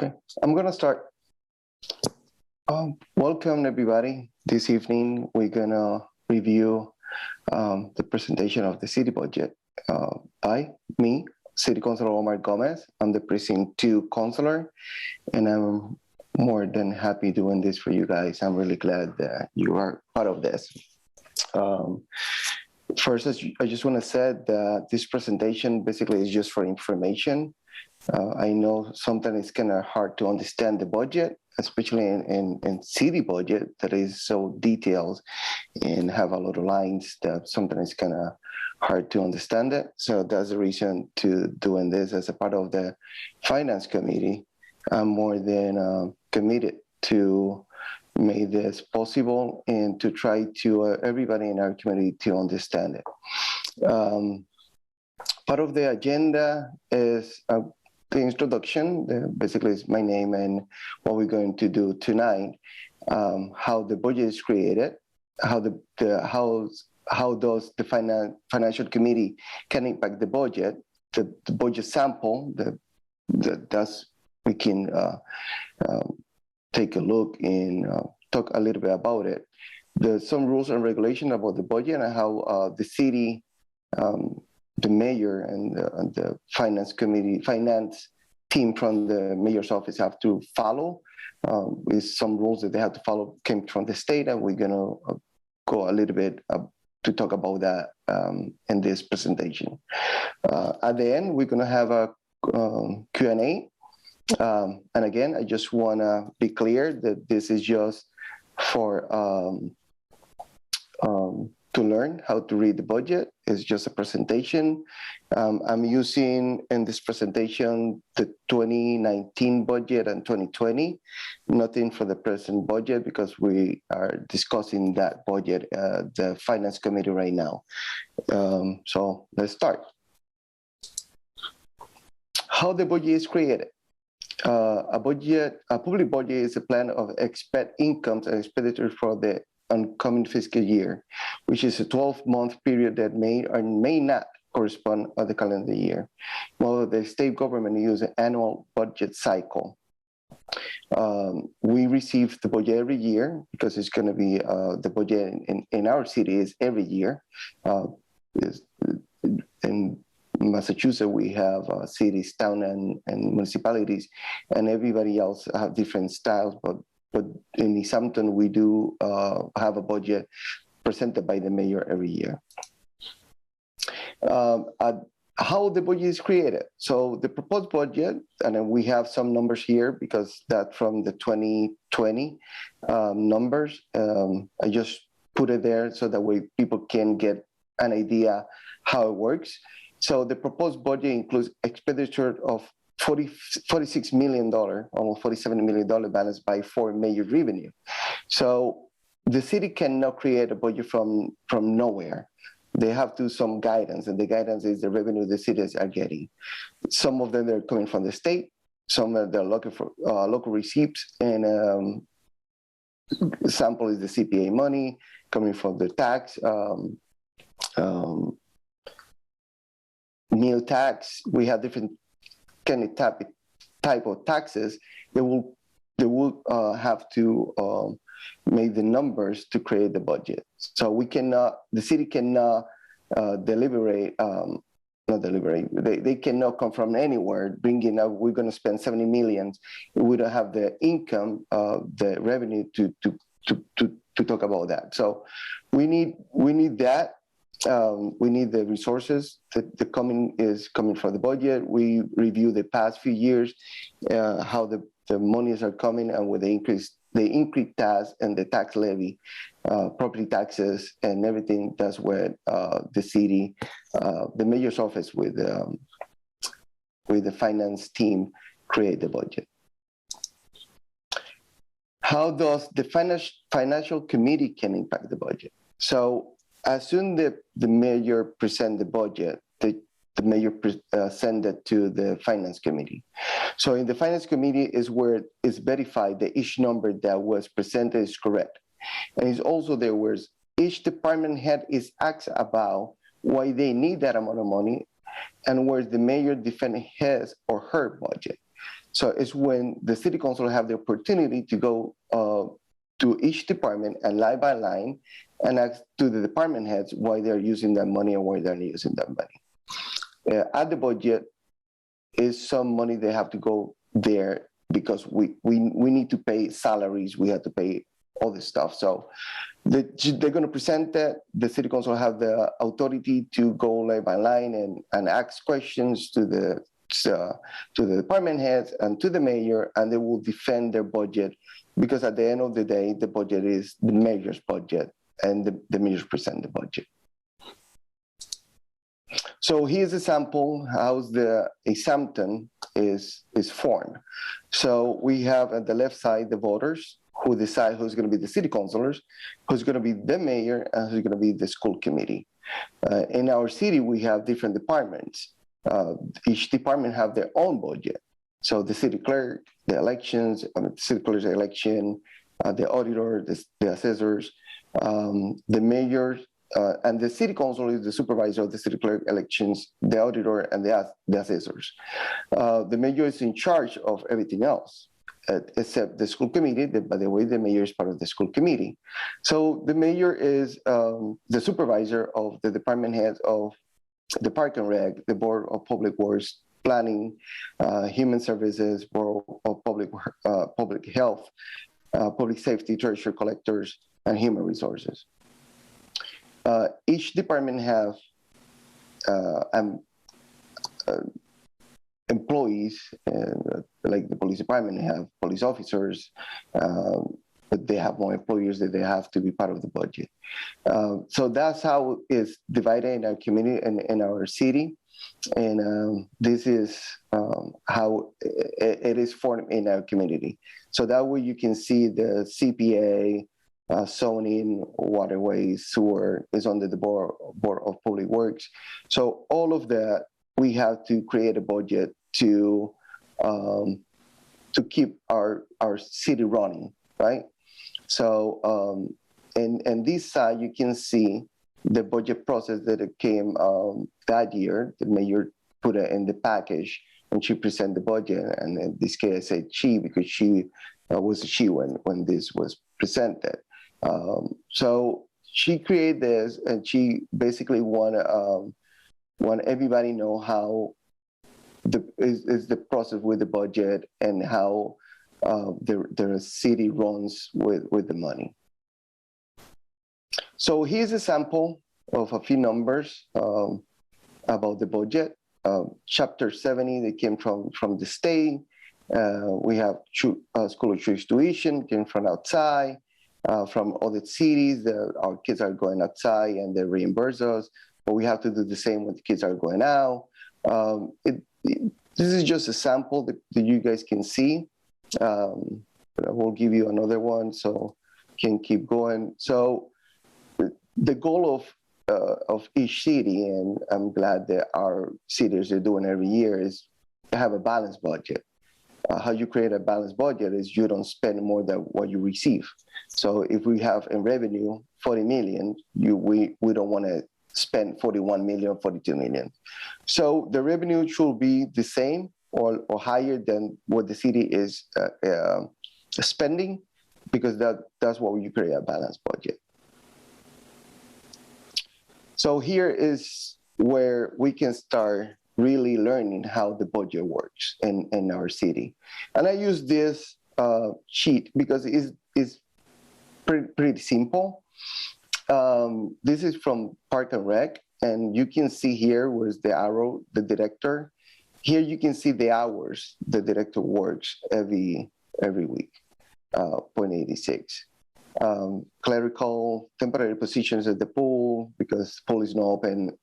Okay, I'm gonna start. Welcome everybody. This evening we're gonna review the presentation of the city budget by me, City Councilor Omar Gomez. I'm the Precinct 2 Councilor, and I'm more than happy doing this for you guys. I'm really glad that you are part of this. First, I just want to say that this presentation basically is just for information. I know sometimes it's kind of hard to understand the budget, especially in city budget that is so detailed and have a lot of lines that sometimes it's kind of hard to understand it. So that's the reason to doing this as a part of the finance committee. I'm more than committed to make this possible and to try to everybody in our community to understand it. Part of the agenda is the introduction, basically is my name and what we're going to do tonight, how the budget is created, how does the financial committee can impact the budget, the budget sample, that's we can take a look and talk a little bit about it. There's some rules and regulations about the budget and how the city, the mayor and the finance team from the mayor's office have to follow. With some rules that they have to follow came from the state, and we're gonna go a little bit to talk about that in this presentation. At the end, we're gonna have a Q&A. And again, I just wanna be clear that this is just for to learn how to read the budget. It's just a presentation. I'm using in this presentation the 2019 budget and 2020, nothing for the present budget because we are discussing that budget at the finance committee right now. So let's start. How the budget is created. A public budget is a plan of expected incomes and expenditures for the oncoming fiscal year, which is a 12-month period that may or may not correspond to the calendar year. Well, the state government uses an annual budget cycle. We receive the budget every year because it's going to be the budget in our city is every year. In Massachusetts, we have cities, towns, and municipalities, and everybody else have different styles, but in Easthampton, we do have a budget presented by the mayor every year. How the budget is created. So the proposed budget, and then we have some numbers here because that from the 2020 numbers, I just put it there so that way people can get an idea how it works. So the proposed budget includes expenditure of $46 million, almost $47 million balance by four major revenue. So the city cannot create a budget from nowhere. They have to some guidance, and the guidance is the revenue the cities are getting. Some of them are coming from the state, some of them are looking for local receipts, and sample is the CPA money coming from the tax, meal tax. We have different kind of type of taxes. They will have to make the numbers to create the budget. So we cannot, the city cannot deliberate, not deliberate. They cannot come from anywhere bringing up. We're going to spend 70 million. We don't have the income, the revenue to talk about that. So we need that. We need the resources that is coming from the budget. We review the past few years, how the monies are coming, and with the increased tax and the tax levy, property taxes and everything. That's where the city, the mayor's office with the finance team create the budget. How does the financial committee can impact the budget? So as soon as the mayor present the budget, the mayor send it to the finance committee. So in the finance committee is where it's verified that each number that was presented is correct. And it's also there where each department head is asked about why they need that amount of money and where the mayor defend his or her budget. So it's when the city council have the opportunity to go to each department and line by line and ask to the department heads why they're using that money and why they're not using that money. At the budget is some money they have to go there because we need to pay salaries, we have to pay all this stuff. So they're going to present that. The city council have the authority to go line by line and ask questions to the department heads and to the mayor, and they will defend their budget, because at the end of the day, the budget is the mayor's budget, and the mayor present the budget. So here's a sample how the Easthampton is formed. So we have at the left side the voters who decide who's going to be the city councilors, who's going to be the mayor, and who's going to be the school committee. In our city, we have different departments. Each department have their own budget. So the city clerk, the elections, the city clerk's election, the auditor, the assessors, the mayor, and the city council is the supervisor of the city clerk, elections, the auditor, and the assessors. The mayor is in charge of everything else, except the school committee. By the way, the mayor is part of the school committee. So the mayor is the supervisor of the department heads of the Park and Rec, the Board of Public Works, Planning, Human Services, Board of Public Health, Public Safety, Treasurer Collectors, and Human Resources. Each department have employees, like the police department have police officers, but they have more employees that they have to be part of the budget. So that's how it's divided in our community and in our city. And this is how it is formed in our community. So that way you can see the CPA, zoning, waterways, sewer is under the Board of Public Works. So all of that, we have to create a budget to keep our city running, right? So, and this side, you can see the budget process that it came that year. The mayor put it in the package and she presented the budget. And in this case, I said she, because she was a she when this was presented. So she created this, and she basically want everybody know how is the process with the budget and how the city runs with the money. So here's a sample of a few numbers about the budget. Chapter 70, they came from the state. We have school of choice tuition, came from outside. From other cities, our kids are going outside and they reimburse us, but we have to do the same when the kids are going out. This is just a sample that you guys can see. But I will give you another one so can keep going. So the goal of each city, and I'm glad that our cities are doing every year, is to have a balanced budget. How you create a balanced budget is you don't spend more than what you receive. So if we have in revenue 40 million, we don't want to spend 41 million, 42 million. So the revenue should be the same or higher than what the city is spending, because that's what you create a balanced budget. So here is where we can start really learning how the budget works in our city. And I use this sheet because it's pretty simple. This is from Park and Rec, and you can see here where's the arrow, the director. Here you can see the hours the director works every week, 0.86. Clerical, temporary positions at the pool, because the pool is not open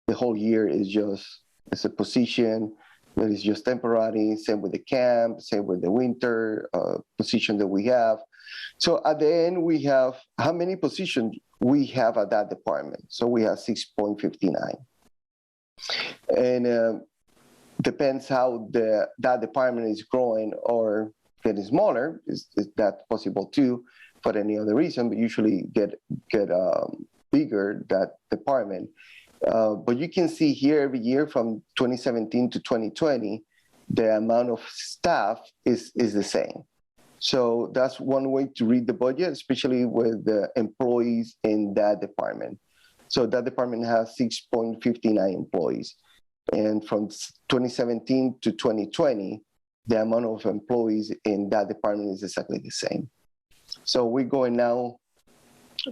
the whole year, it's a position that is just temporary. Same with the camp, same with the winter position that we have. So at the end, we have how many positions we have at that department. So we have 6.59. And depends how that department is growing or getting smaller. Is that possible too for any other reason, but usually get bigger, that department. But you can see here every year from 2017 to 2020, the amount of staff is the same. So that's one way to read the budget, especially with the employees in that department. So that department has 6.59 employees. And from 2017 to 2020, the amount of employees in that department is exactly the same. So we're going now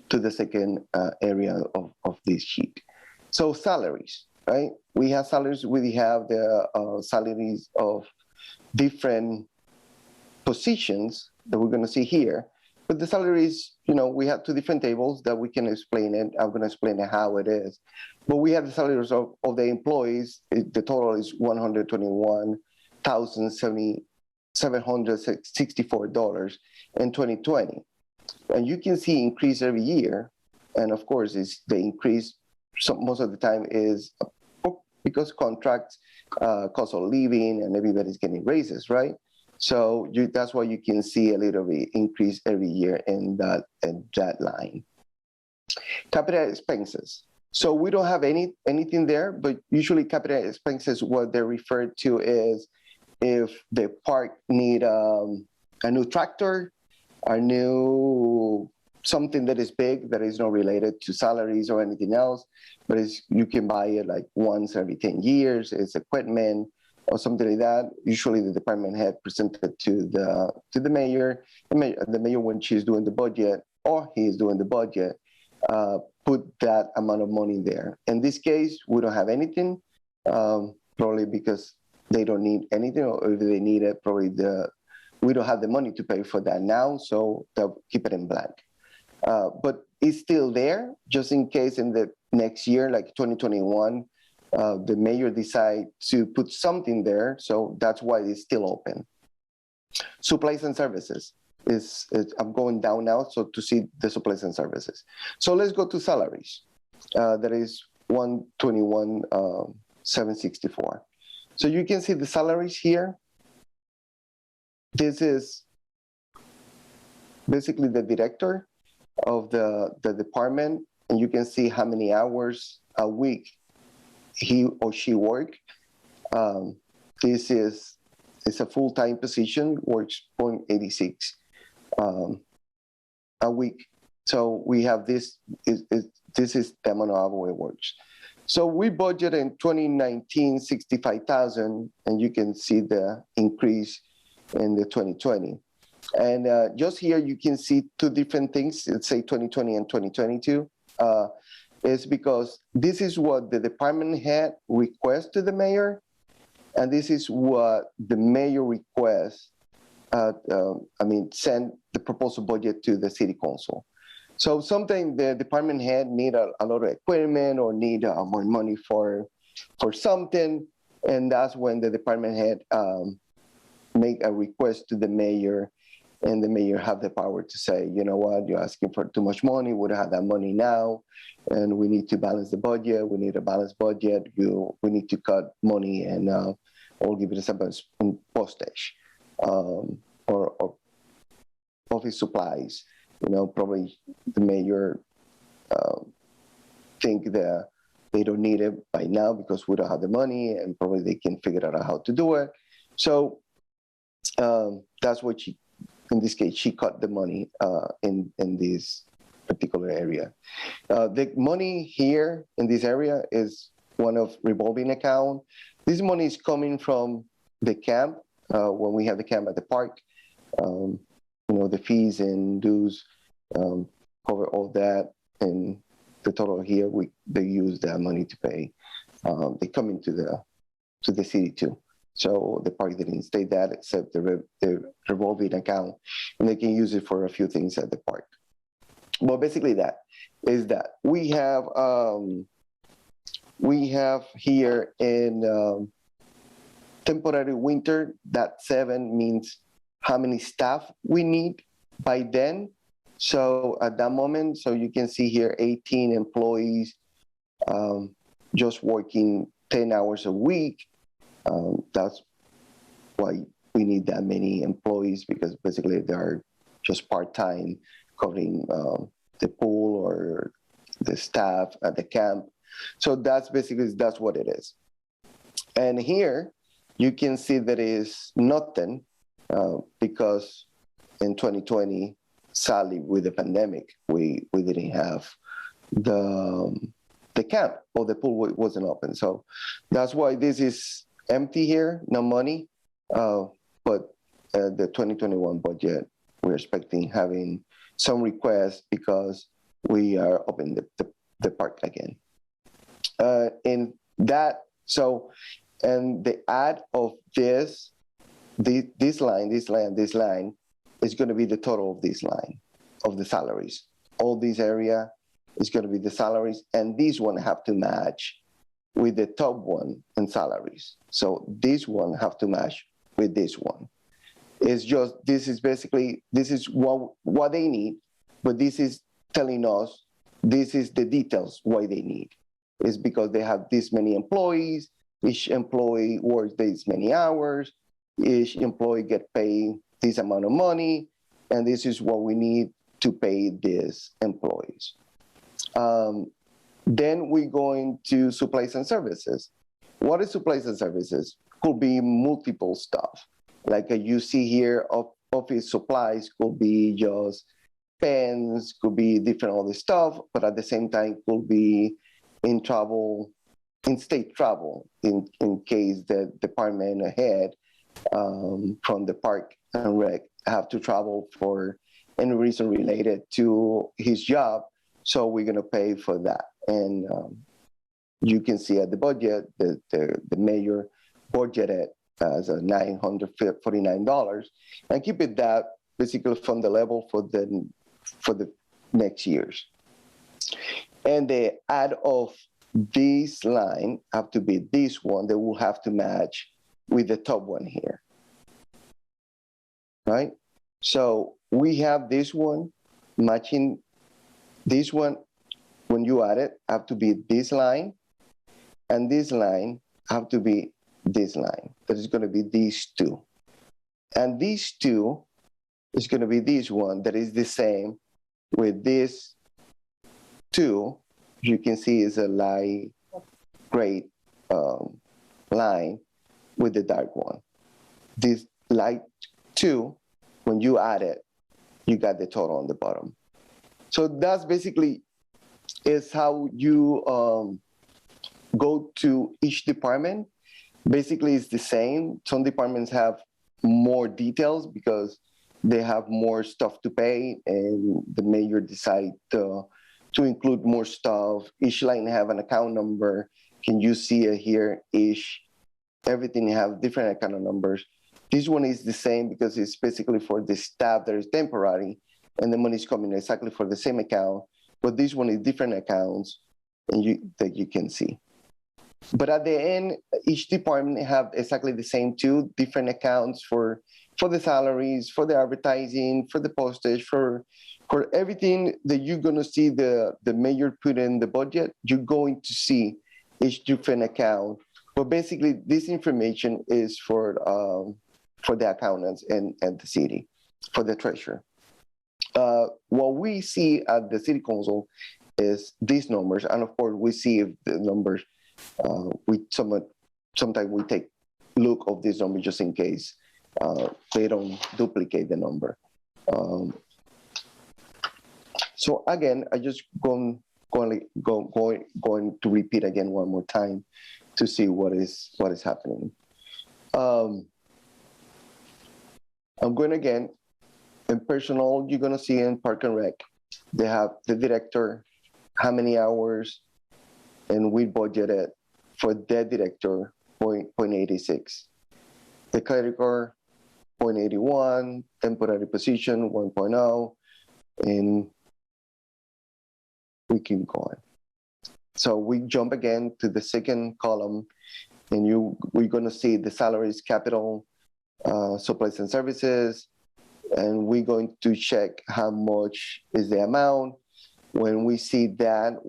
to the second area of this sheet. So salaries, right? We have salaries, we have the salaries of different positions that we're going to see here. But the salaries, we have two different tables that we can explain it. I'm going to explain how it is. But we have the salaries of the employees. The total is $121,764 in 2020. And you can see increase every year. And of course, the increase most of the time is because contracts, cost of living, and everybody's getting raises, right? So that's why you can see a little bit increase every year in that line. Capital expenses. So we don't have anything there, but usually capital expenses, what they're referred to is if the park need a new tractor, a new something that is big that is not related to salaries or anything else, but you can buy it like once every 10 years. It's equipment or something like that. Usually the department head presented to the mayor. The mayor, when she's doing the budget or he is doing the budget, put that amount of money there. In this case, we don't have anything, probably because they don't need anything, or if they need it, probably we don't have the money to pay for that now, so they'll keep it in blank. But it's still there, just in case in the next year, like 2021, the mayor decide to put something there, so that's why it's still open. Supplies and services I'm going down now, so to see the supplies and services. So let's go to salaries. That is 121,764. So you can see the salaries here. This is basically the director of the department, and you can see how many hours a week he or she work. This is a full-time position, works 0.86 a week. So we have this is the amount of hours it works. So we budget in 2019 65,000, and you can see the increase in the 2020. And just here you can see two different things. Let's say 2020 and 2022. Is because this is what the department head requests to the mayor, and this is what the mayor requests. Send the proposal budget to the city council. So sometimes the department head need a lot of equipment or need more money for something, and that's when the department head make a request to the mayor, and the mayor have the power to say, you know what, you're asking for too much money, we don't have that money now, and we need to balance the budget, we need a balanced budget, we need to cut money, and I'll give you an example, postage, or office supplies. Probably the mayor think that they don't need it by now because we don't have the money, and probably they can figure out how to do it. So that's what in this case, she cut the money in this particular area. The money here in this area is one of revolving account. This money is coming from the camp, when we have the camp at the park. The fees and dues cover all that, and the total here, they use that money to pay. They come into the city too. So the park didn't state that, except the revolving account, and they can use it for a few things at the park. Well, basically that is that we have here in temporary winter, that 7 means how many staff we need by then. So at that moment, so you can see here 18 employees just working 10 hours a week. That's why we need that many employees, because basically they are just part-time covering the pool or the staff at the camp. So that's what it is. And here you can see that is nothing because in 2020, sadly, with the pandemic, we didn't have the camp, or the pool wasn't open. So that's why this is empty here, no money. But the 2021 budget, we're expecting having some requests because we are opening the park again. In that, so, and the add of this line is going to be the total of this line of the salaries. All this area is going to be the salaries, and this one have to match with the top one in salaries. So this one have to match with this one. It's just, this is basically, this is what they need, but this is telling us, this is the details why they need. It's because they have this many employees, each employee works this many hours, each employee get paid this amount of money, and this is what we need to pay these employees. Then we go into supplies and services. What is supplies and services? Could be multiple stuff. Like you see here, office supplies could be just pens, could be different other stuff, but at the same time could be in travel, in state travel, in case the department head from the park and rec have to travel for any reason related to his job. So we're going to pay for that. And you can see at the budget, the mayor budgeted as $949, and keep it that basically from the level for the next years. And the add of this line have to be this one that will have to match with the top one here, right? So we have this one matching this one. When you add it, have to be this line, and this line have to be this line. That is going to be these two, and these two is going to be this one that is the same with this two. You can see is a light gray line with the dark one. This light two, when you add it, you got the total on the bottom. So that's basically is how you go to each department. Basically, it's the same. Some departments have more details because they have more stuff to pay, and the mayor decide to include more stuff. Each line have an account number. Can you see it here? Everything have different account numbers. This one is the same because it's basically for the staff that is temporary, and the money is coming exactly for the same account. But this one is different accounts, and that you can see. But at the end, each department have exactly the same two different accounts for the salaries, for the advertising, for the postage, for everything that you're going to see the mayor put in the budget. You're going to see each different account. But basically, this information is for the accountants and the city, for the treasurer. What we see at the city council is these numbers, and of course we see if the numbers. Sometimes we take look of this number just in case they don't duplicate the number. So again, I just going to repeat again one more time to see what is happening. I'm going again. In personal, you're going to see in Park and Rec, they have the director, how many hours, and we budgeted for that director 0.86. The clerical 0.81, temporary position 1.0, and we keep going. So we jump again to the second column, and we're going to see the salaries, capital, supplies and services, and we're going to check how much is the amount. When we see that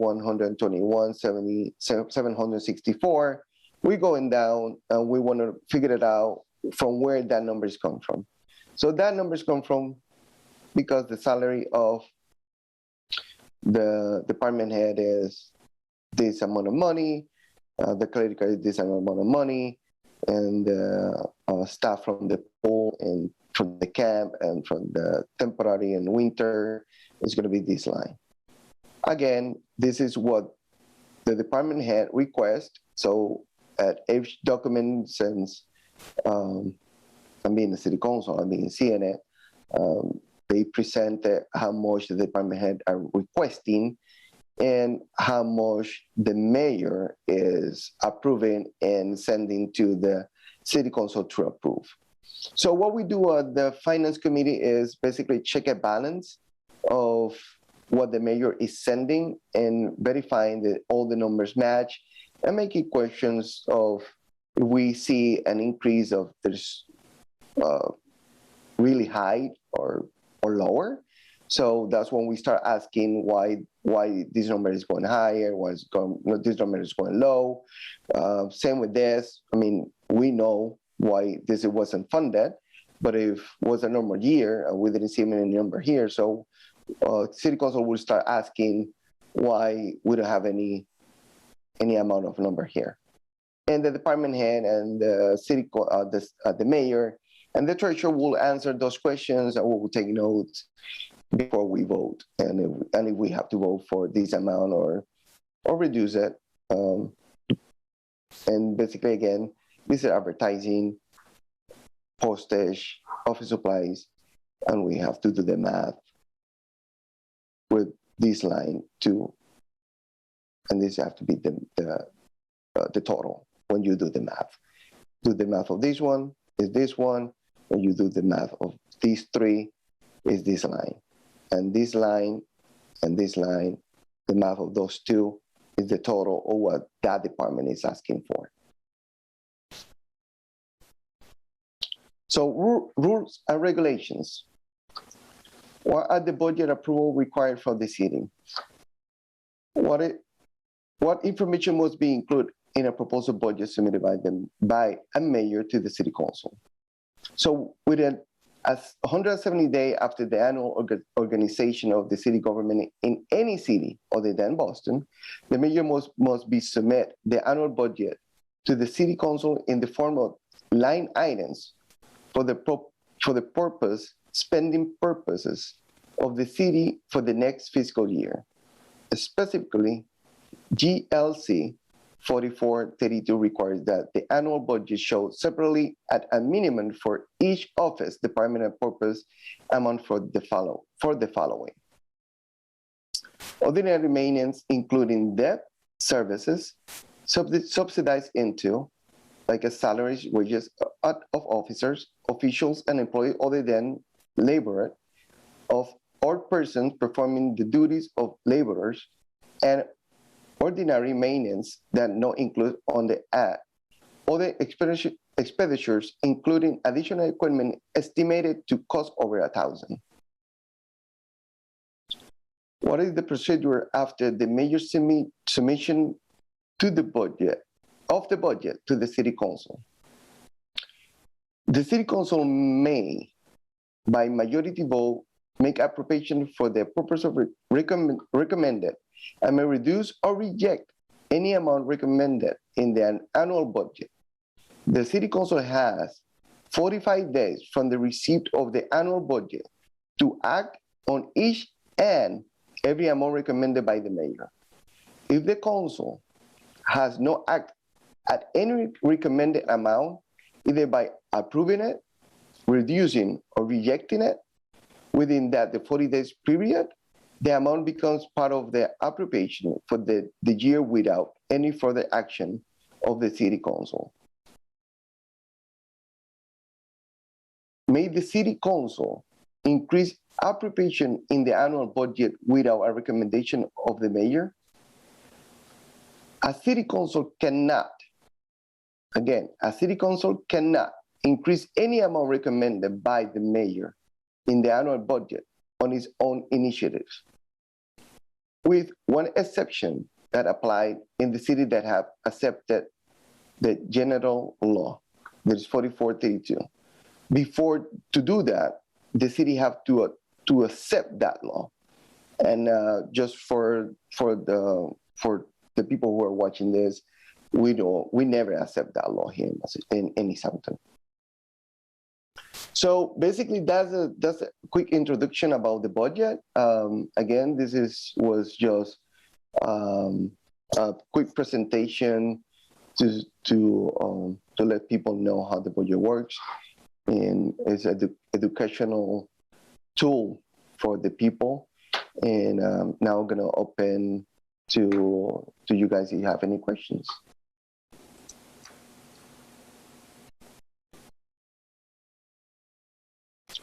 764, we're going down, and we want to figure it out from where that numbers come from. So that numbers come from because the salary of the department head is this amount of money, the credit card is this amount of money, and staff from the pool and from the camp and from the temporary and winter is going to be this line. Again, this is what the department head request. So at each document since I'm being the city council, I'm being seeing it, they presented how much the department head are requesting and how much the mayor is approving and sending to the city council to approve. So what we do at the finance committee is basically check a balance of what the mayor is sending and verifying that all the numbers match and making questions of if we see an increase of there's really high or lower. So that's when we start asking why this number is going higher, why this number is going low. Same with this. I mean, we know why this wasn't funded, but if it was a normal year, we didn't see any number here. So city council will start asking why we don't have any amount of number here. And the department head and the city, the mayor and the treasurer will answer those questions, and we will take notes before we vote. And if we have to vote for this amount or reduce it. And basically, again, this is advertising, postage, office supplies, and we have to do the math with this line too. And this have to be the total when you do the math. Do the math of this one is this one, and you do the math of these three is this line. And this line and this line, the math of those two is the total of what that department is asking for. So rules and regulations. What are the budget approval required for the city? What information must be included in a proposal budget submitted by a mayor to the city council? So within 170 days after the annual organization of the city government in any city other than Boston, the mayor must be submit the annual budget to the city council in the form of line items for the spending purposes of the city for the next fiscal year. Specifically, GLC 4432 requires that the annual budget shows separately at a minimum for each office, department, and purpose amount for the following. Ordinary maintenance, including debt, services, subsidized into, like a salaries, wages of officers, officials, and employees other than laborer, or persons performing the duties of laborers, and ordinary maintenance that not include on the ad. Other expenditures, including additional equipment estimated to cost over $1,000. What is the procedure after the major submission to the budget to the city council? The city council may, by majority vote, make appropriation for the purpose of recommended and may reduce or reject any amount recommended in the annual budget. The city council has 45 days from the receipt of the annual budget to act on each and every amount recommended by the mayor. If the council has no act at any recommended amount, either by approving it, reducing, or rejecting it, within the 40 days period, the amount becomes part of the appropriation for the year without any further action of the city council. May the city council increase appropriation in the annual budget without a recommendation of the mayor? A city council cannot increase any amount recommended by the mayor in the annual budget on its own initiative, with one exception that applied in the city that have accepted the general law, that is 4432. Before to do that, the city have to accept that law. And just for the people who are watching this, we never accept that law here in Easthampton. So basically, that's a quick introduction about the budget. Again, this was just a quick presentation to let people know how the budget works, and it's an educational tool for the people. And now I'm gonna open to you guys if you have any questions.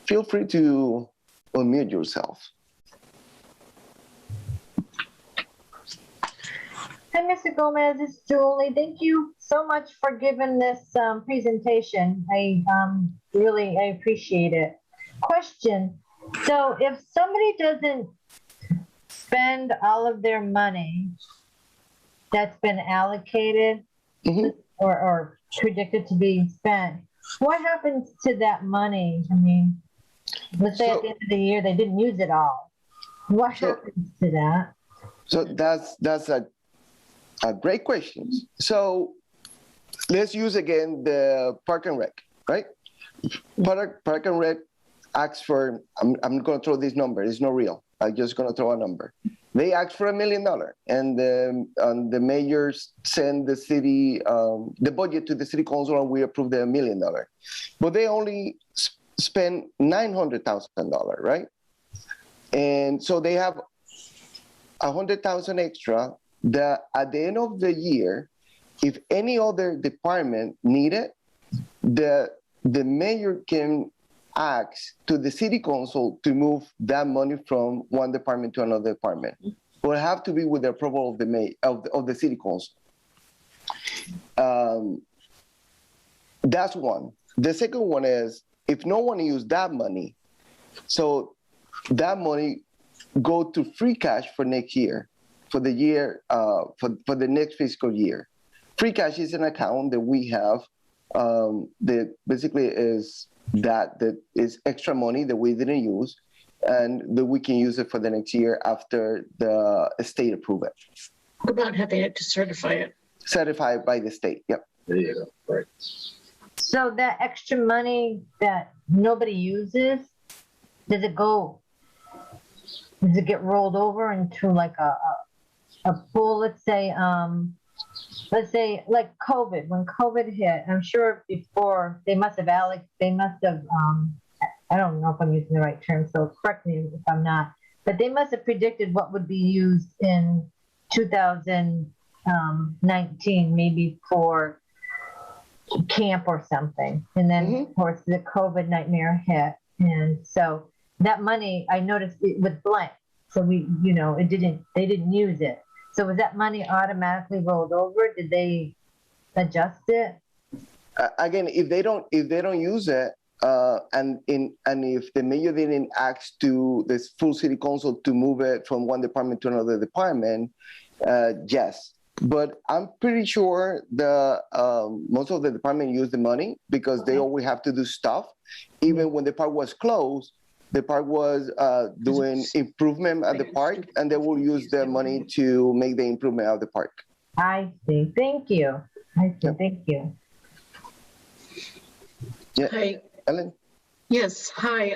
Feel free to unmute yourself. Hi, Mr. Gomez, it's Julie. Thank you so much for giving this presentation. I appreciate it. Question, so if somebody doesn't spend all of their money that's been allocated or predicted to be spent, what happens to that money? I mean, let's say at the end of the year they didn't use it all. What happens to that? So that's a great question. So let's use again the Park and Rec, right? Park and Rec asks for, I'm going to throw this number, it's not real. I'm just going to throw a number. They asked for $1 million, and the mayors send the city, the budget to the city council, and we approve the $1 million. But they only spend $900,000, right? And so they have $100,000 extra that at the end of the year, if any other department need it, the mayor can ask to the city council to move that money from one department to another department. But it have to be with the approval of the city council. That's one. The second one is if no one use that money, so that money go to free cash for next year, for the year for the next fiscal year. Free cash is an account that we have that basically is that is extra money that we didn't use, and that we can use it for the next year after the state approve it. What about having it to certify it? Certified by the state, yep. There you go, right. So that extra money that nobody uses, does it get rolled over into like a pool? Let's say like COVID, when COVID hit, I'm sure before they must have, I don't know if I'm using the right term, so correct me if I'm not, but they must have predicted what would be used in 2019, maybe for camp or something. And then of course the COVID nightmare hit. And so that money, I noticed it was blank. So they didn't use it. So was that money automatically rolled over? Did they adjust it? Again, if they don't use it, and if the mayor didn't ask to the full city council to move it from one department to another department, yes. But I'm pretty sure most of the department use the money because they always have to do stuff. Even when the park was closed, the park was doing improvement at the park, and they will use the money to make the improvement of the park. I see. Thank you. Thank you. Yeah. Hi. Ellen? Yes. Hi.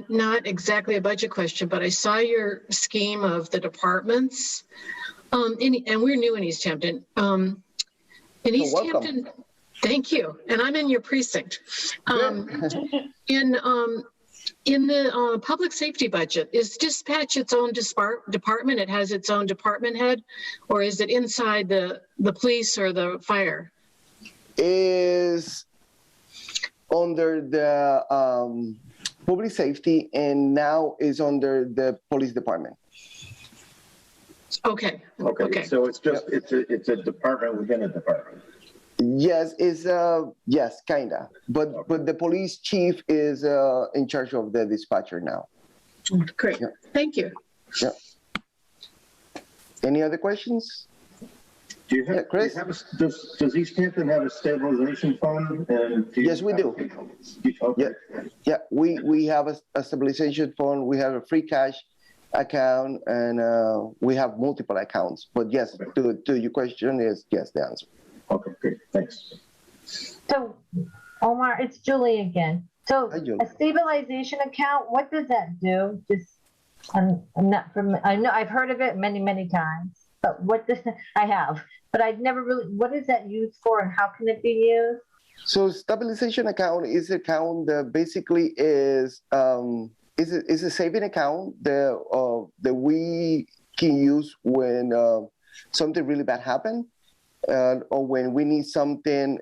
Not exactly a budget question, but I saw your scheme of the departments. And we're new in Easthampton. In Easthampton, welcome. Thank you. And I'm in your precinct. In the public safety budget, is dispatch its own department? It has its own department head, or is it inside the police or the fire? Is under the public safety, and now is under the police department. Okay. So it's just it's a department within a department. Yes, yes, kinda. But the police chief is in charge of the dispatcher now. Great. Yeah. Thank you. Yeah. Any other questions? Do you have, Chris? does Easthampton have a stabilization fund? And Yes, we do. Okay. Yeah, we have a stabilization fund. We have a free cash account, and we have multiple accounts. But yes, to your question is yes, the answer. Okay, great, thanks. So, Omar, it's Julie again. So, Hi, Julie. a stabilization account, what does that do? Just, I'm not from, I know I've heard of it many, many times, but what does, I have, but I've never really, what is that used for and how can it be used? So stabilization account is an account that basically is a saving account that we can use when something really bad happened, or when we need something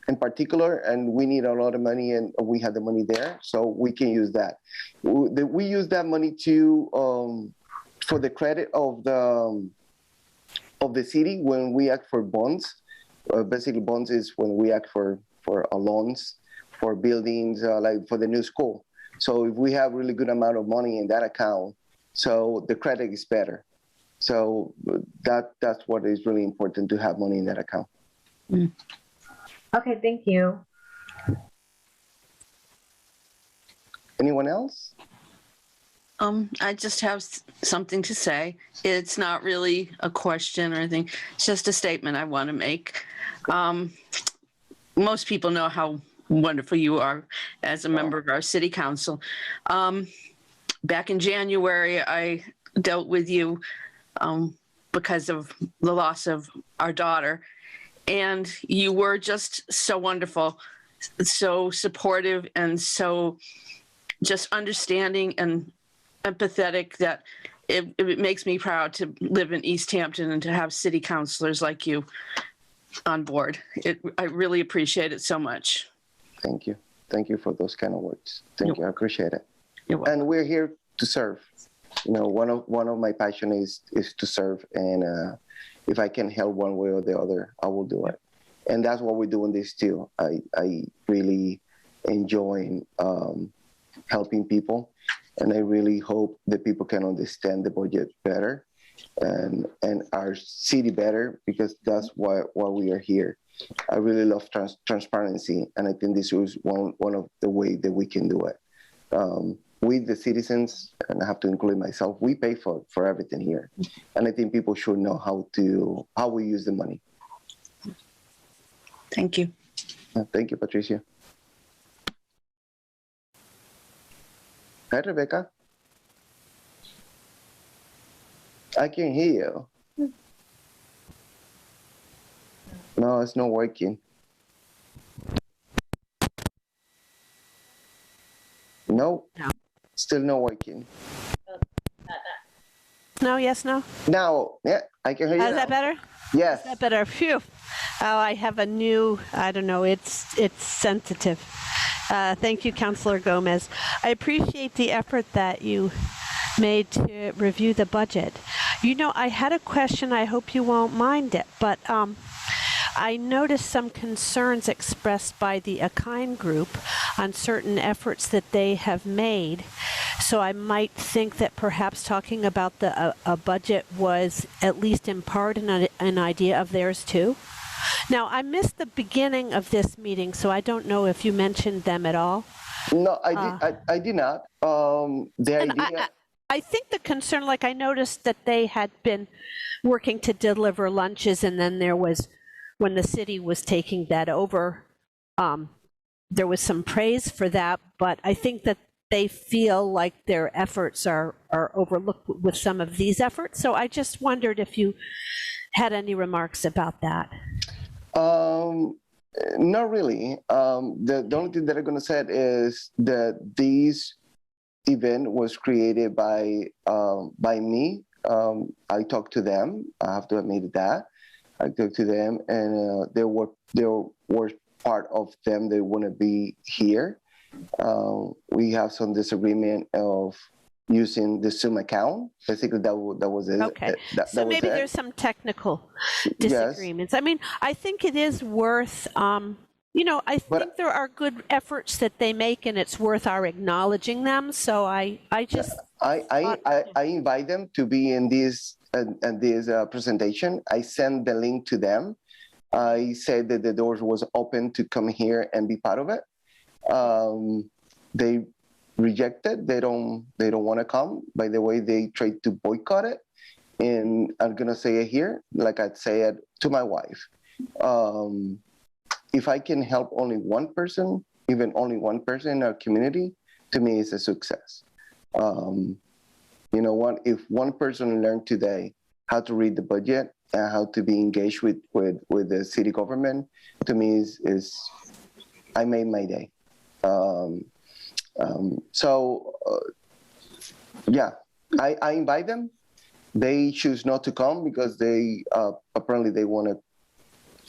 in particular and we need a lot of money and we have the money there, so we can use that. We use that money to for the credit of the city when we act for bonds. Basically, bonds is when we act for loans for buildings, like for the new school. So if we have really good amount of money in that account, so the credit is better. So that's what is really important, to have money in that account. Mm. Okay, thank you. Anyone else? I just have something to say. It's not really a question or anything. It's just a statement I want to make. Most people know how wonderful you are as a member of our city council. Back in January, I dealt with you because of the loss of our daughter, and you were just so wonderful, so supportive, and so just understanding and empathetic that it makes me proud to live in Easthampton and to have city councilors like you on board. I really appreciate it so much. Thank you. Thank you for those kind of words. Thank you. I appreciate it. You're welcome. And we're here to serve. You know, one of my passion is to serve, and if I can help one way or the other, I will do it. And that's what we're doing this too. I really enjoy helping people, and I really hope that people can understand the budget better and our city better, because that's why we are here. I really love transparency, and I think this is one of the ways that we can do it. We, the citizens, and I have to include myself, we pay for everything here, and I think people should know how we use the money. Thank you. Thank you, Patricia. Hi, Rebecca. I can hear you. No, it's not working. No, still not working. No, yes, no? Now, yeah, I can hear you. Is that better? Yes. Is that better? Phew. Oh, I have a new, I don't know, it's sensitive. Thank you, Councilor Gomez. I appreciate the effort that you made to review the budget. You know, I had a question, I hope you won't mind it, but I noticed some concerns expressed by the Akind group on certain efforts that they have made. So I might think that perhaps talking about a budget was at least in part an idea of theirs too. Now, I missed the beginning of this meeting, so I don't know if you mentioned them at all. No, I did not. The idea. I think the concern, like I noticed that they had been working to deliver lunches, and then there was, when the city was taking that over, there was some praise for that, but I think that they feel like their efforts are overlooked with some of these efforts. So I just wondered if you had any remarks about that. Not really. The only thing that I'm going to say is that this event was created by me. I talked to them. I have to admit that. I talked to them, and they were part of them. They want to be here. We have some disagreement of using the Zoom account. Basically, that was it. Okay. So maybe there's some technical disagreements. Yes. I mean, I think it is worth, I think there are good efforts that they make, and it's worth our acknowledging them. So I invite them to be in this presentation. I sent the link to them. I said that the doors was open to come here and be part of it. rejected. They don't want to come. By the way, they try to boycott it. And I'm gonna say it here, like I'd say it to my wife. If I can help only one person, even only one person in our community, to me is a success. You know what? If one person learned today how to read the budget and how to be engaged with the city government, to me is I made my day. Yeah, I invite them. They choose not to come because they apparently they want to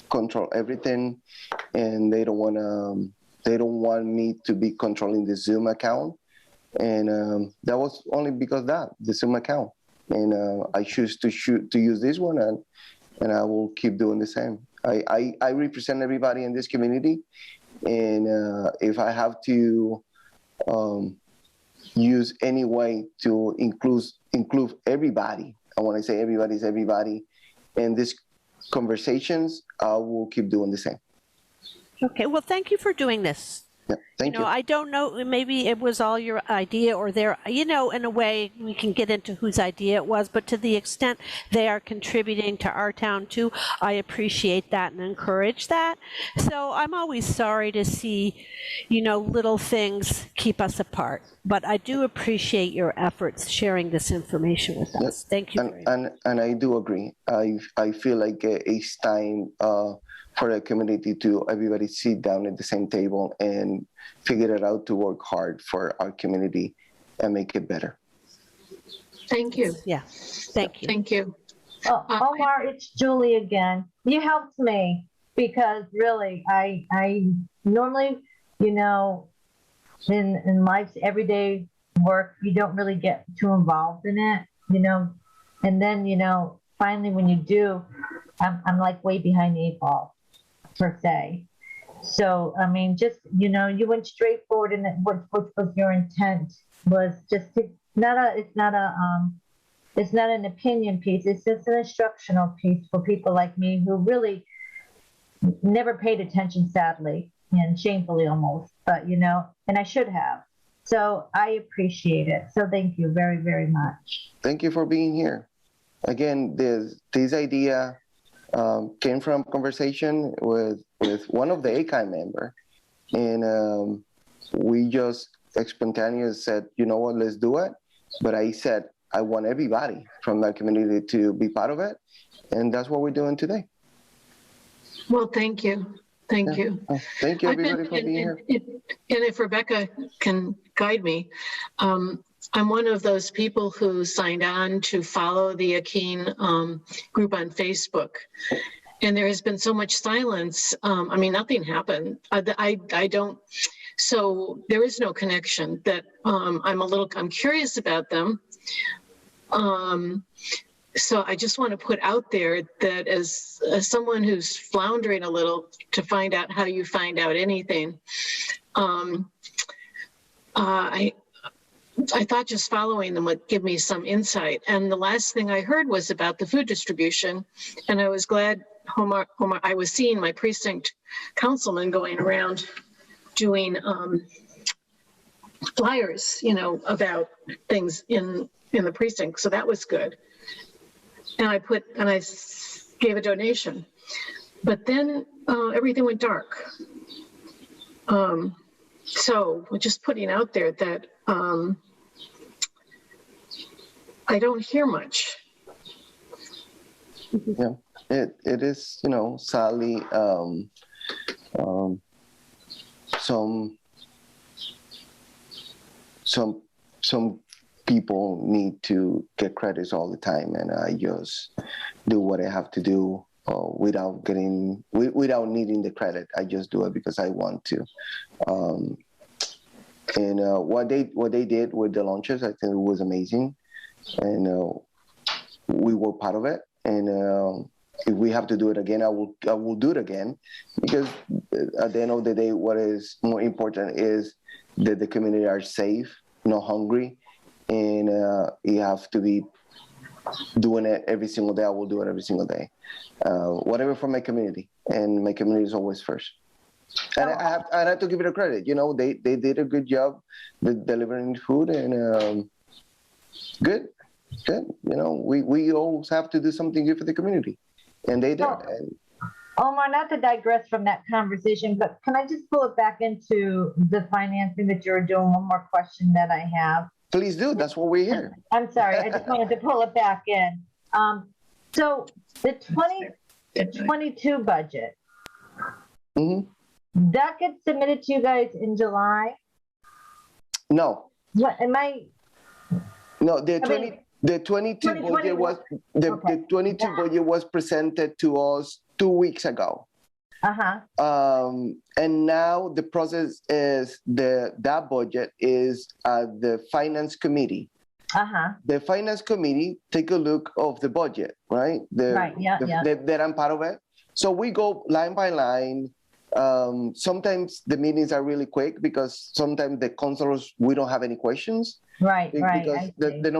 control everything, and they don't want me to be controlling the Zoom account. And that was only because that the Zoom account, and I choose to use this one, and I will keep doing the same. I represent everybody in this community, and if I have to use any way to include everybody, I want to say everybody's everybody in these conversations, I will keep doing the same. Okay, well, thank you for doing this. Yeah, thank you. I don't know, maybe it was all your idea or their, in a way we can get into whose idea it was, but to the extent they are contributing to our town too, I appreciate that and encourage that. So I'm always sorry to see, little things keep us apart, but I do appreciate your efforts sharing this information with us. Thank you very much. And I do agree. I feel like it's time for the community to everybody sit down at the same table and figure it out to work hard for our community and make it better. Thank you. Yeah, thank you. Thank you. Oh, Omar, it's Julie again. You helped me because really, I normally, in life's everyday work, you don't really get too involved in it, and then, finally when you do, I'm like way behind the 8 ball, per se. So, I mean, just, you went straight forward, and what was your intent was just to, it's not an opinion piece. It's just an instructional piece for people like me who really never paid attention, sadly, and shamefully almost, but, and I should have. So I appreciate it. So thank you very, very much. Thank you for being here. Again, this idea came from conversation with one of the ACI member, and we just spontaneously said, you know what, let's do it. But I said, I want everybody from that community to be part of it, and that's what we're doing today. Well, thank you. Thank you. Thank you, everybody, for being here. And if Rebecca can guide me, I'm one of those people who signed on to follow the Akin group on Facebook. And there has been so much silence. I mean, nothing happened. I don't, so there is no connection that I'm curious about them. So I just want to put out there that as someone who's floundering a little to find out how you find out anything, I thought just following them would give me some insight. And the last thing I heard was about the food distribution. And I was glad, Homer, I was seeing my precinct councilman going around doing flyers, about things in the precinct. So that was good. And I gave a donation. But then everything went dark. So we're just putting out there that I don't hear much. Yeah, it is, sadly, some people need to get credits all the time, and I just do what I have to do without needing the credit. I just do it because I want to. And what they did with the launches, I think it was amazing, and we were part of it. And if we have to do it again, I will do it again, because at the end of the day, what is more important is that the community are safe, not hungry, and you have to be doing it every single day. I will do it every single day, whatever for my community, and my community is always first. And I have to give it a credit. You know, they did a good job with delivering food, and good. You know, we always have to do something good for the community, and they did. Omar, not to digress from that conversation, but can I just pull it back into the financing that you're doing? One more question that I have. Please do. That's what we're here. I'm sorry. I just wanted to pull it back in. So the 2022 budget, that gets submitted to you guys in July? No. What am I? No, the 22 budget was the 22 budget was presented to us 2 weeks ago. And now the process is that budget is at the finance committee. The finance committee take a look of the budget, right? That I'm part of it. So we go line by line. Sometimes the meetings are really quick because sometimes the counselors, we don't have any questions. Because the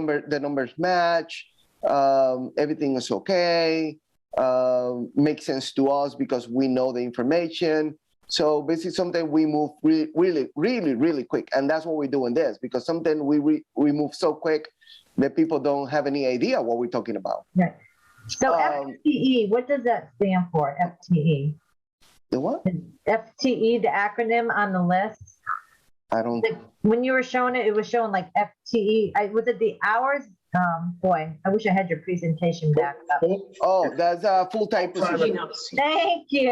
numbers match, everything is okay, makes sense to us because we know the information. So basically, sometimes we move really quick, and that's what we do in this, because sometimes we move so quick that people don't have any idea what we're talking about. Right. So FTE, what does that stand for? FTE. The what? FTE, the acronym on the list. I don't. When you were showing it, it was showing like FTE. Was it the hours? Boy, I wish I had your presentation back up. Oh, that's a full-time position. Thank you.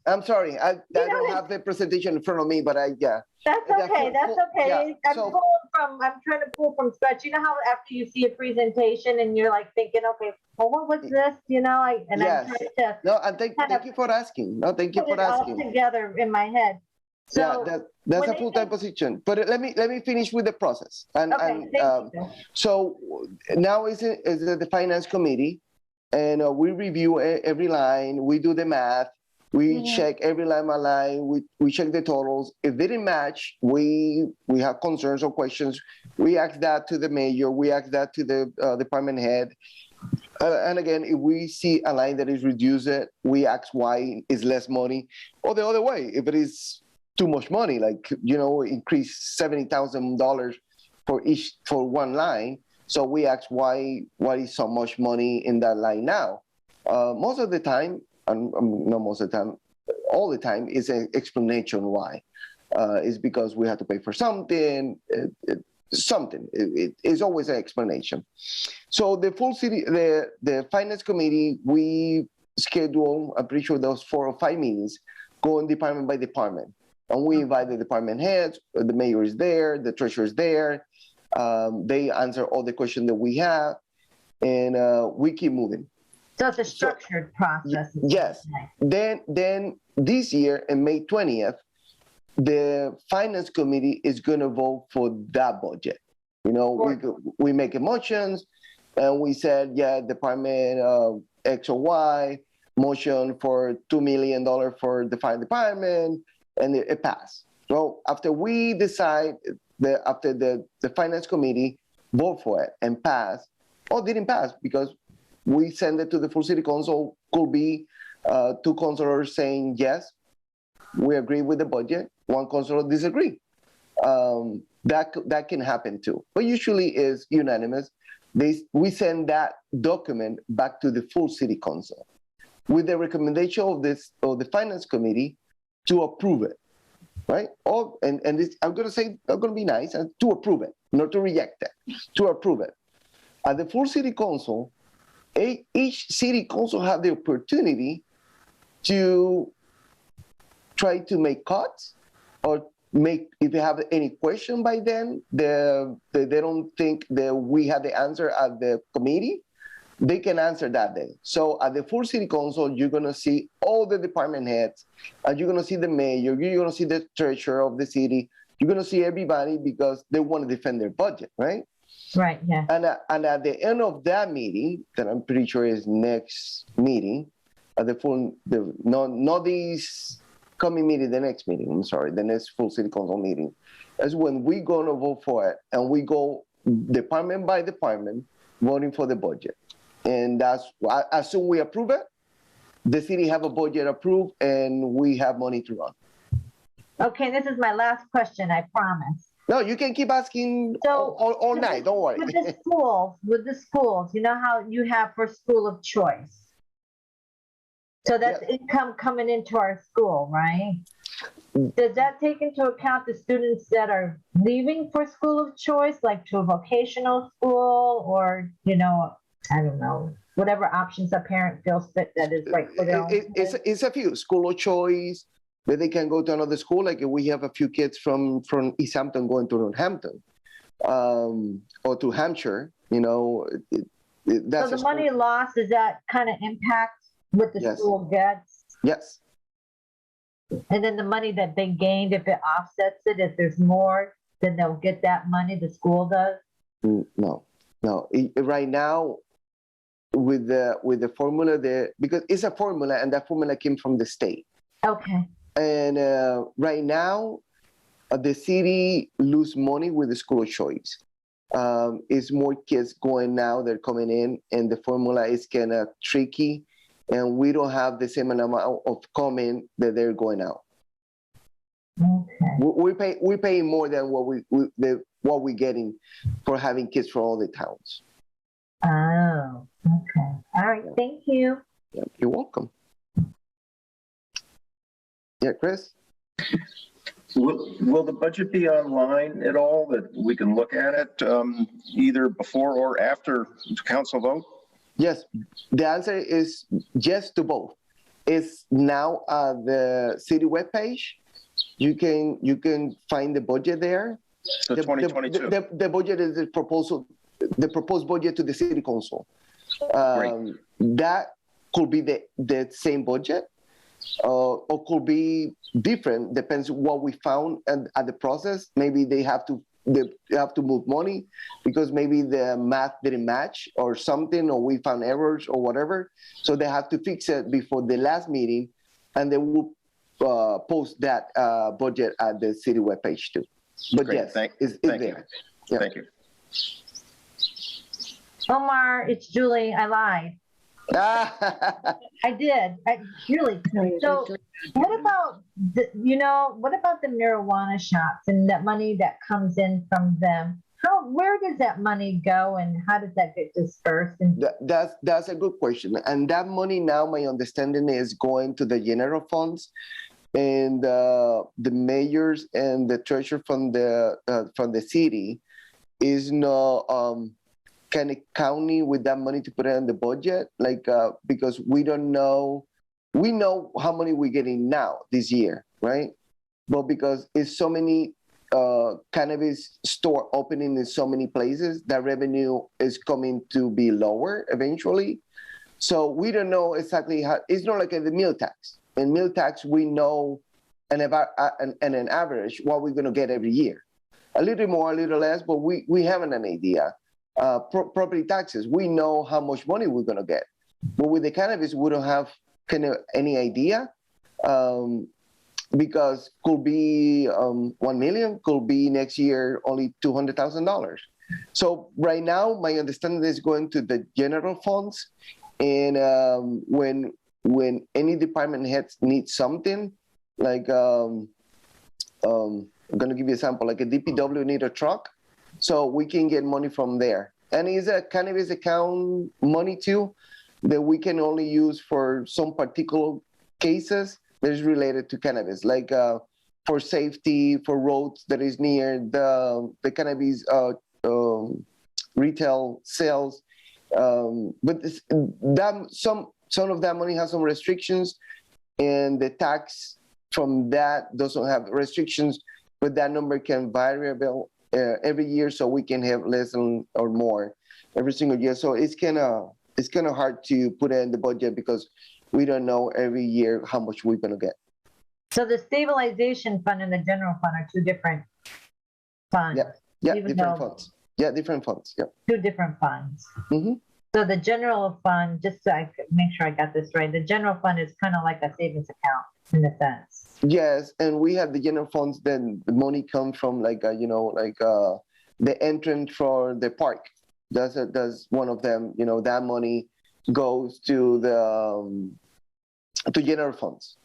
I'm sorry, I don't have the presentation in front of me, but yeah. That's okay. That's okay. Yeah. I'm trying to pull from scratch. You know how after you see a presentation and you're like thinking, okay, well, what was this? You know, yes. I'm trying to. No, and thank you for asking. No, thank you for asking. All together in my head. So yeah, that's a full-time position. But let me finish with the process. So now is the finance committee, and we review every line. We do the math. We check every line by line. We check the totals. If they didn't match, we have concerns or questions. We ask that to the mayor. We ask that to the department head. And again, if we see a line that is reduced, we ask why is less money, or the other way, if it is too much money, like, you know, increase $70,000 for one line. So we ask why is so much money in that line now? Most of the time, not most of the time, all the time is an explanation why. It's because we have to pay for something. It's always an explanation. So the full city, the finance committee, we schedule, I'm pretty sure those 4 or 5 meetings, going department by department. And we invite the department heads, the mayor is there, the treasurer is there. They answer all the questions that we have, and we keep moving. So it's a structured process. Yes. Then this year, on May 20th, the finance committee is going to vote for that budget. You know, we make motions, and we said, yeah, department X or Y, motion for $2 million for the fire department, and it passed. So after we decide, after the finance committee vote for it and pass, or didn't pass because we send it to the full city council, could be 2 councilors saying, yes, we agree with the budget, 1 councilor disagree. That can happen too, but usually is unanimous. We send that document back to the full city council with the recommendation of the finance committee to approve it, right? And this, I'm going to be nice and to approve it, not to reject it, to approve it. At the full city council, each city council have the opportunity to try to make cuts, or if they have any question by then, they don't think that we have the answer at the committee, they can answer that day. So at the full city council, you're going to see all the department heads, and you're going to see the mayor, you're going to see the treasurer of the city, you're going to see everybody because they want to defend their budget, right? Right, yeah. And at the end of that meeting, that I'm pretty sure is next meeting, at not these coming meeting, the next meeting, I'm sorry, the next full city council meeting, is when we're going to vote for it, and we go department by department voting for the budget. And that's, as soon as we approve it, the city have a budget approved, and we have money to run. Okay, this is my last question, I promise. No, you can keep asking So all night. Don't worry. with the schools, you know how you have for school of choice. So that's income coming into our school, right? Does that take into account the students that are leaving for school of choice, like to a vocational school, or I don't know, whatever options a parent feels fit that is right for their own kids? It's a few school of choice that they can go to another school. Like we have a few kids from Easthampton going to Northampton, or to Hampshire. That's So the money lost, does that kind of impact what the school gets? Yes. And then the money that they gained, if it offsets it, if there's more, then they'll get that money, the school does? No. Right now, with the formula there, because it's a formula, and that formula came from the state. Okay. And right now, the city lose money with the school of choice. It's more kids going now, they're coming in, and the formula is kind of tricky, and we don't have the same amount of coming that they're going out. Okay. We pay more than what we're getting for having kids from all the towns. Oh, okay. All right. Thank you. Yeah, you're welcome. Yeah, Chris? Will the budget be online at all, that we can look at it either before or after council vote? Yes, the answer is yes to both. It's now the city webpage. You can find the budget there. So 2022. The budget is the proposed budget to the city council. That could be the same budget, or could be different. Depends what we found at the process. Maybe they have to move money because maybe the math didn't match or something, or we found errors or whatever. So they have to fix it before the last meeting, and they will post that budget at the city webpage too. But great. yes, Thank it's you. there. Yeah. Thank you. Omar, it's Julie. I lied. I did. Really. So what about the marijuana shops and that money that comes in from them? Where does that money go, and how does that get dispersed? And That's a good question. And that money now, my understanding is going to the general funds, and the mayors and the treasurer from the city is no kind of county with that money to put it in the budget, because we don't know. We know how money we're getting now this year, right? But because it's so many cannabis store opening in so many places, that revenue is coming to be lower eventually. So we don't know exactly how. It's not like the meal tax. In meal tax, we know an average what we're going to get every year. A little more, a little less, but we have an idea. Property taxes, we know how much money we're going to get. But with the cannabis, we don't have kind of any idea, because could be 1 million, could be next year only $200,000. So right now, my understanding is going to the general funds, and when any department heads need something, like I'm going to give you an example, like a DPW need a truck, so we can get money from there. And it's a cannabis account money too, that we can only use for some particular cases that is related to cannabis, like for safety, for roads that is near the cannabis retail sales. But some of that money has some restrictions, and the tax from that doesn't have restrictions, but that number can variable every year, so we can have less or more every single year. So it's kind of hard to put it in the budget because we don't know every year how much we're going to get. So the stabilization fund and the general fund are two different funds. Yeah, different funds. Yeah, different funds. Yeah. Two different funds. Mm-hmm. So the general fund, just so I could make sure I got this right, the general fund is kind of like a savings account in a sense. Yes, and we have the general funds. Then the money comes from the entrance for the park. That's one of them. That money goes to the to general funds.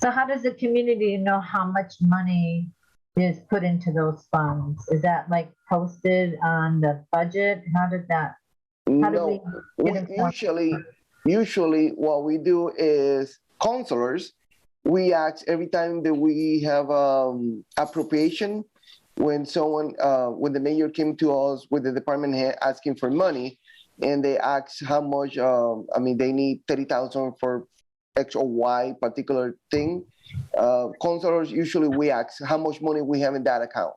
So how does the community know how much money is put into those funds? Is that like posted on the budget? How do No, we we get informed? usually what we do is counselors. We ask every time that we have appropriation, when when the mayor came to us with the department head asking for money, and they ask how much. I mean, they need 30,000 for X or Y particular thing. Counselors usually we ask how much money we have in that account.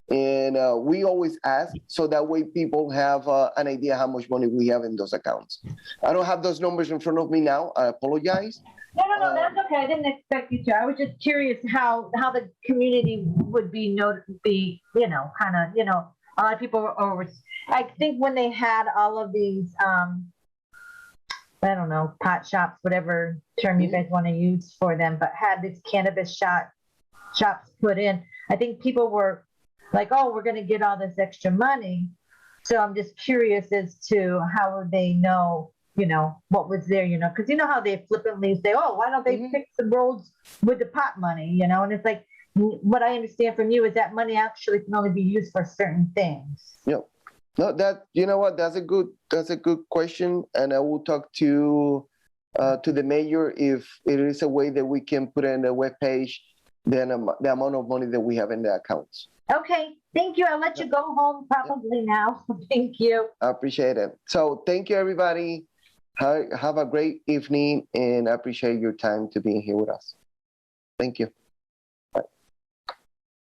And we always ask so that way people have an idea how much money we have in those accounts. I don't have those numbers in front of me now. I apologize. No, that's okay. I didn't expect you to. I was just curious how the community would be kind of, a lot of people are, I think when they had all of these, I don't know, pot shops, whatever term you guys want to use for them, but had these cannabis shops put in, I think people were like, oh, we're going to get all this extra money. So I'm just curious as to how would they know, what was there, because you know how they flippantly say, oh, why don't they fix the roads with the pot money, and it's like, what I understand from you is that money actually can only be used for certain things. Yep. No, you know what? That's a good question, and I will talk to the mayor if it is a way that we can put in the webpage the amount of money that we have in the accounts. Okay, thank you. I'll let you go home probably now. Thank you. I appreciate it. So thank you, everybody. Have a great evening, and I appreciate your time to being here with us. Thank you.